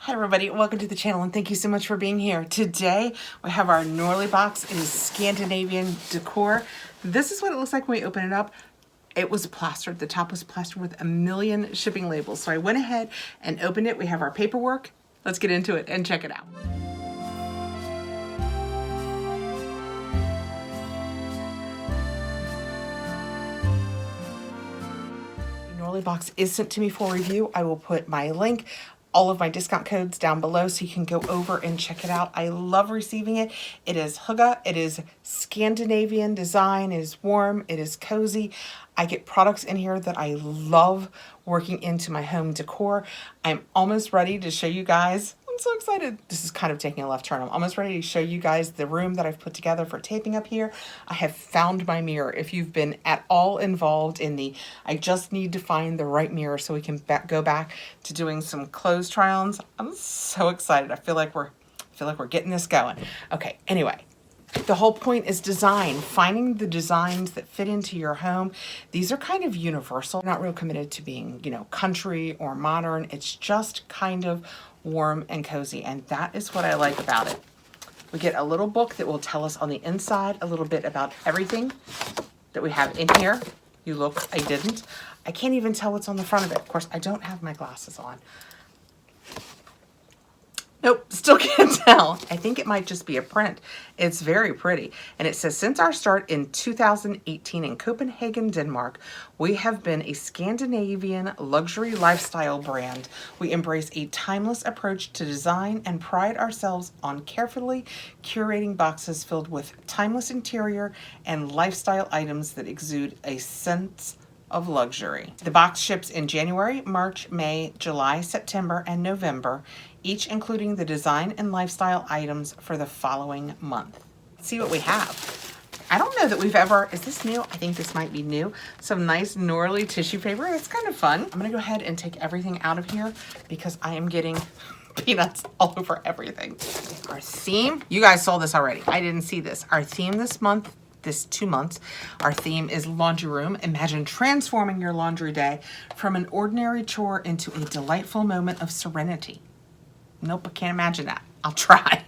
Hi everybody, welcome to the channel and thank you so much for being here. Today we have our Norlii box. It is Scandinavian decor. This is what it looks like when we open it up. It was plastered, the top was plastered with a million shipping labels. So I went ahead and opened it. We have our paperwork. Let's get into it and check it out. The Norlii box is sent to me for review. I will put my link, all of my discount codes down below so you can go over and check it out. I love receiving it. It is hygge. It is Scandinavian design. It is warm. It is cozy. I get products in here that I love working into my home decor. I'm almost ready to show you guys. I'm so excited. This is kind of taking a left turn. I'm almost ready to show you guys the room that I've put together for taping up here. I have found my mirror. If you've been at all involved in the, I just need to find the right mirror so we can go back to doing some clothes try-ons. I'm so excited. I feel like we're getting this going. Okay, anyway. The whole point is design, finding the designs that fit into your home. These are kind of universal, not real committed to being, you know, country or modern. It's just kind of warm and cozy, and that is what I like about it. We get a little book that will tell us on the inside a little bit about everything that we have in here. You look, I didn't. I can't even tell what's on the front of it. Of course, I don't have my glasses on. Nope, still can't tell. I think it might just be a print. It's very pretty. And it says, since our start in 2018 in Copenhagen, Denmark, we have been a Scandinavian luxury lifestyle brand. We embrace a timeless approach to design and pride ourselves on carefully curating boxes filled with timeless interior and lifestyle items that exude a sense of luxury. The box ships in January, March, May, July, September, and November, each including the design and lifestyle items for the following month. Let's see what we have. I don't know that we've ever, is this new? I think this might be new. Some nice Norlii tissue paper. It's kind of fun. I'm gonna go ahead and take everything out of here because I am getting peanuts all over everything. Our theme, you guys saw this already. I didn't see this. Our theme this month, this 2 months, our theme is laundry room. Imagine transforming your laundry day from an ordinary chore into a delightful moment of serenity. Nope, I can't imagine that. I'll try.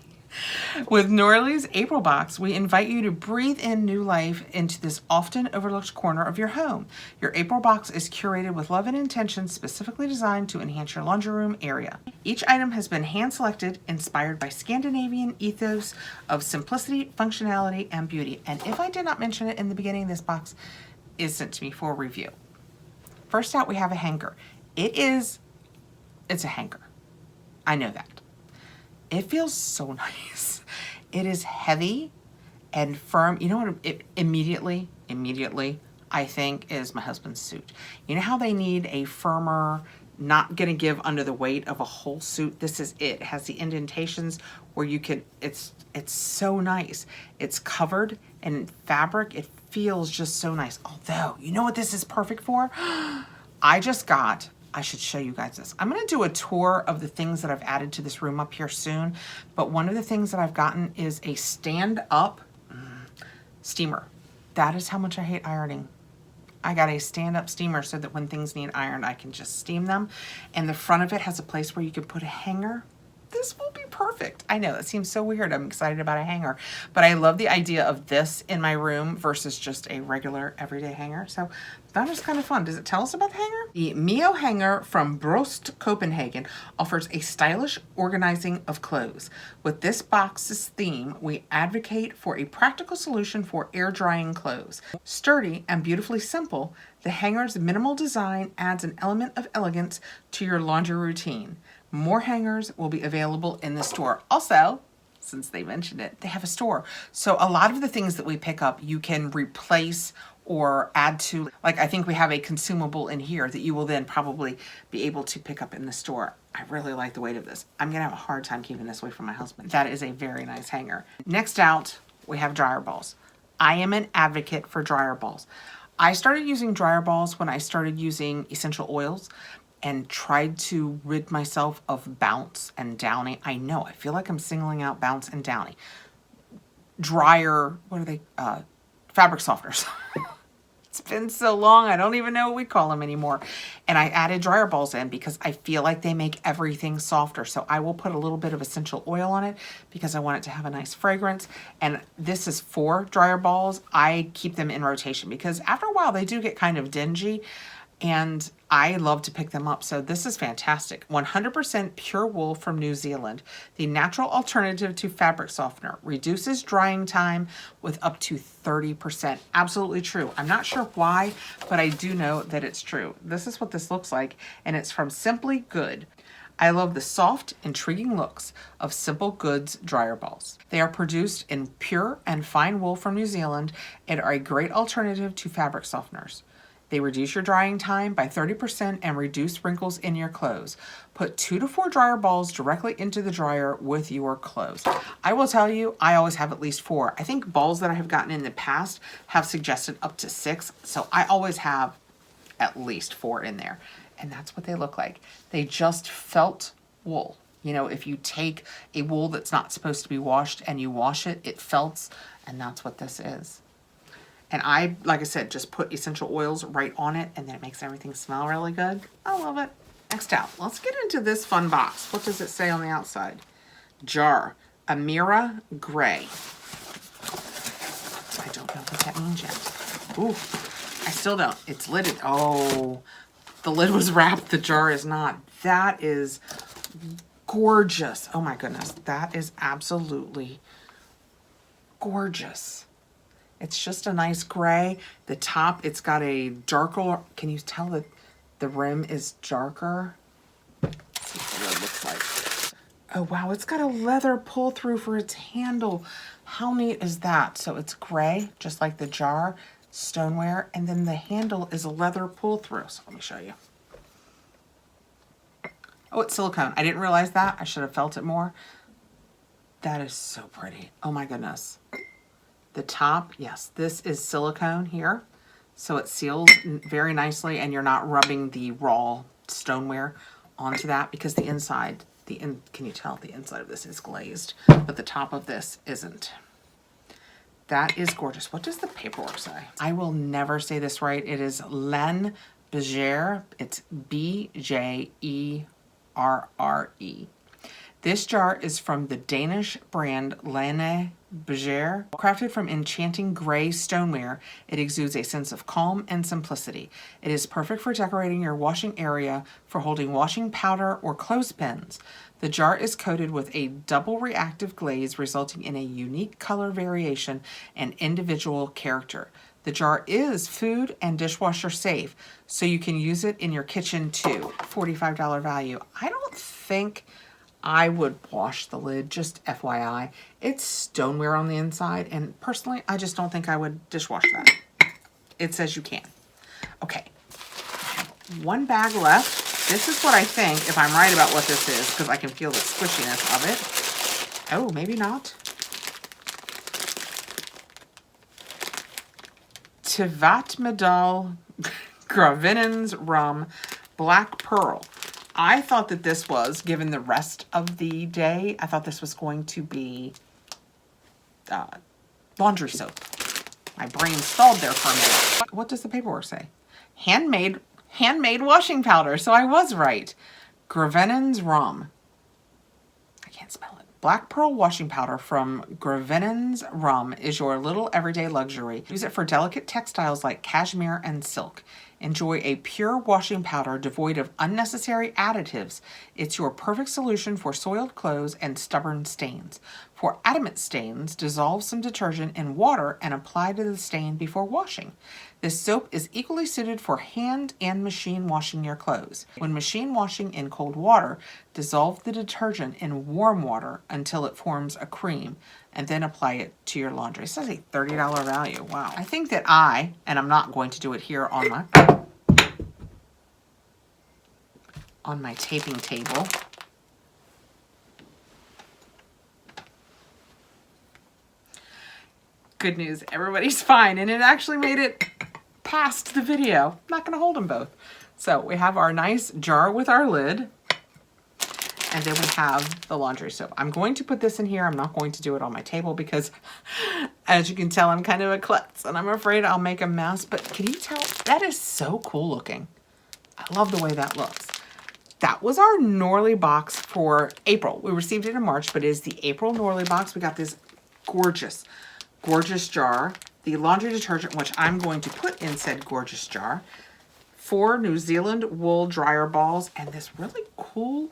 With Norlii's April box, we invite you to breathe in new life into this often overlooked corner of your home. Your April box is curated with love and intention, specifically designed to enhance your laundry room area. Each item has been hand-selected, inspired by Scandinavian ethos of simplicity, functionality, and beauty. And if I did not mention it in the beginning, this box is sent to me for review. First out, we have a hanger. It's a hanger. I know that. It feels so nice. It is heavy and firm. You know what it immediately, I think is my husband's suit. You know how they need a firmer, not gonna give under the weight of a whole suit? This is it. It has the indentations where you can, it's so nice. It's covered in fabric. It feels just so nice. Although, you know what this is perfect for? I should show you guys this. I'm gonna do a tour of the things that I've added to this room up here soon, but one of the things that I've gotten is a stand-up steamer. That is how much I hate ironing. I got a stand-up steamer so that when things need ironed, I can just steam them. And the front of it has a place where you can put a hanger. This will be perfect. I know, that seems so weird. I'm excited about a hanger, but I love the idea of this in my room versus just a regular everyday hanger. So that is kind of fun. Does it tell us about the hanger? The Mio hanger from Brost, Copenhagen offers a stylish organizing of clothes. With this box's theme, we advocate for a practical solution for air drying clothes. Sturdy and beautifully simple, the hanger's minimal design adds an element of elegance to your laundry routine. More hangers will be available in the store. Also, since they mentioned it, they have a store. So a lot of the things that we pick up, you can replace or add to. Like I think we have a consumable in here that you will then probably be able to pick up in the store. I really like the weight of this. I'm gonna have a hard time keeping this away from my husband. That is a very nice hanger. Next out, we have dryer balls. I am an advocate for dryer balls. I started using dryer balls when I started using essential oils and tried to rid myself of Bounce and Downy. I know, I feel like I'm singling out Bounce and Downy. Dryer, what are they? Fabric softeners. It's been so long, I don't even know what we call them anymore. And I added dryer balls in because I feel like they make everything softer. So I will put a little bit of essential oil on it because I want it to have a nice fragrance. And this is 4 dryer balls. I keep them in rotation because after a while they do get kind of dingy, and I love to pick them up. So this is fantastic. 100% pure wool from New Zealand. The natural alternative to fabric softener. Reduces drying time with up to 30%. Absolutely true. I'm not sure why, but I do know that it's true. This is what this looks like, and it's from Simply Good. I love the soft, intriguing looks of Simple Goods dryer balls. They are produced in pure and fine wool from New Zealand and are a great alternative to fabric softeners. They reduce your drying time by 30% and reduce wrinkles in your clothes. Put 2 to 4 dryer balls directly into the dryer with your clothes. I will tell you, I always have at least 4. I think balls that I have gotten in the past have suggested up to 6, so I always have at least 4 in there. And that's what they look like. They just felt wool. You know, if you take a wool that's not supposed to be washed and you wash it, it felts, and that's what this is. And I, like I said, just put essential oils right on it, and then it makes everything smell really good. I love it. Next out, let's get into this fun box. What does it say on the outside? Jar, Amira Gray. I don't know what that means yet. Ooh, I still don't. It's lidded. Oh, the lid was wrapped. The jar is not. That is gorgeous. Oh my goodness. That is absolutely gorgeous. It's just a nice gray. The top, it's got a darker, can you tell that the rim is darker? Let's see what it looks like. Oh wow, it's got a leather pull through for its handle. How neat is that? So it's gray, just like the jar, stoneware, and then the handle is a leather pull through. So let me show you. Oh, it's silicone. I didn't realize that. I should have felt it more. That is so pretty. Oh my goodness. The top, yes, this is silicone here. So it seals very nicely, and you're not rubbing the raw stoneware onto that because the inside, can you tell the inside of this is glazed, but the top of this isn't. That is gorgeous. What does the paperwork say? I will never say this right. It is Len Bjere. It's Bjerre. This jar is from the Danish brand Lene Bjere. Crafted from enchanting gray stoneware, it exudes a sense of calm and simplicity. It is perfect for decorating your washing area, for holding washing powder or clothespins. The jar is coated with a double reactive glaze, resulting in a unique color variation and individual character. The jar is food and dishwasher safe, so you can use it in your kitchen too. $45 value. I don't think I would wash the lid, just FYI. It's stoneware on the inside, and personally, I just don't think I would dishwash that. It says you can. Okay, I have 1 bag left. This is what I think, if I'm right about what this is, because I can feel the squishiness of it. Oh, maybe not. Tivat Medal Gravinens Rum Black Pearl. I thought that this was, given the rest of the day, I thought this was going to be laundry soap. My brain stalled there for a minute. What does the paperwork say? Handmade washing powder. So I was right. Gravinens Rum. I can't spell it. Black Pearl washing powder from Gravinens Rum is your little everyday luxury. Use it for delicate textiles like cashmere and silk. Enjoy a pure washing powder devoid of unnecessary additives. It's your perfect solution for soiled clothes and stubborn stains. For adamant stains, dissolve some detergent in water and apply to the stain before washing. This soap is equally suited for hand and machine washing your clothes. When machine washing in cold water, dissolve the detergent in warm water until it forms a cream, and then apply it to your laundry. It says a $30 value. Wow. I think that and I'm not going to do it here on my taping table. Good news, everybody's fine, and it actually made it past the video. I'm not gonna hold them both. So we have our nice jar with our lid, and then we have the laundry soap. I'm going to put this in here. I'm not going to do it on my table because As you can tell, I'm kind of a klutz and I'm afraid I'll make a mess, but can you tell? That is so cool looking. I love the way that looks. That was our Norlii box for April. We received it in March, but it is the April Norlii box. We got this gorgeous, gorgeous jar. The laundry detergent, which I'm going to put in said gorgeous jar. 4 New Zealand wool dryer balls, and this really cool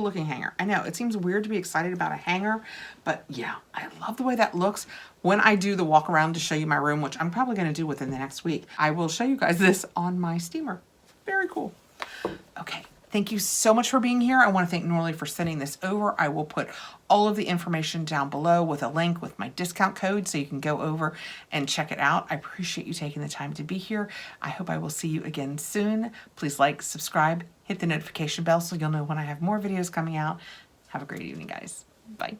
looking hanger. I know it seems weird to be excited about a hanger, but yeah, I love the way that looks. When I do the walk around to show you my room, which I'm probably going to do within the next week, I will show you guys this on my steamer. Very cool. Okay. Thank you so much for being here. I want to thank Norlii for sending this over. I will put all of the information down below with a link with my discount code so you can go over and check it out. I appreciate you taking the time to be here. I hope I will see you again soon. Please like, subscribe, hit the notification bell so you'll know when I have more videos coming out. Have a great evening, guys. Bye.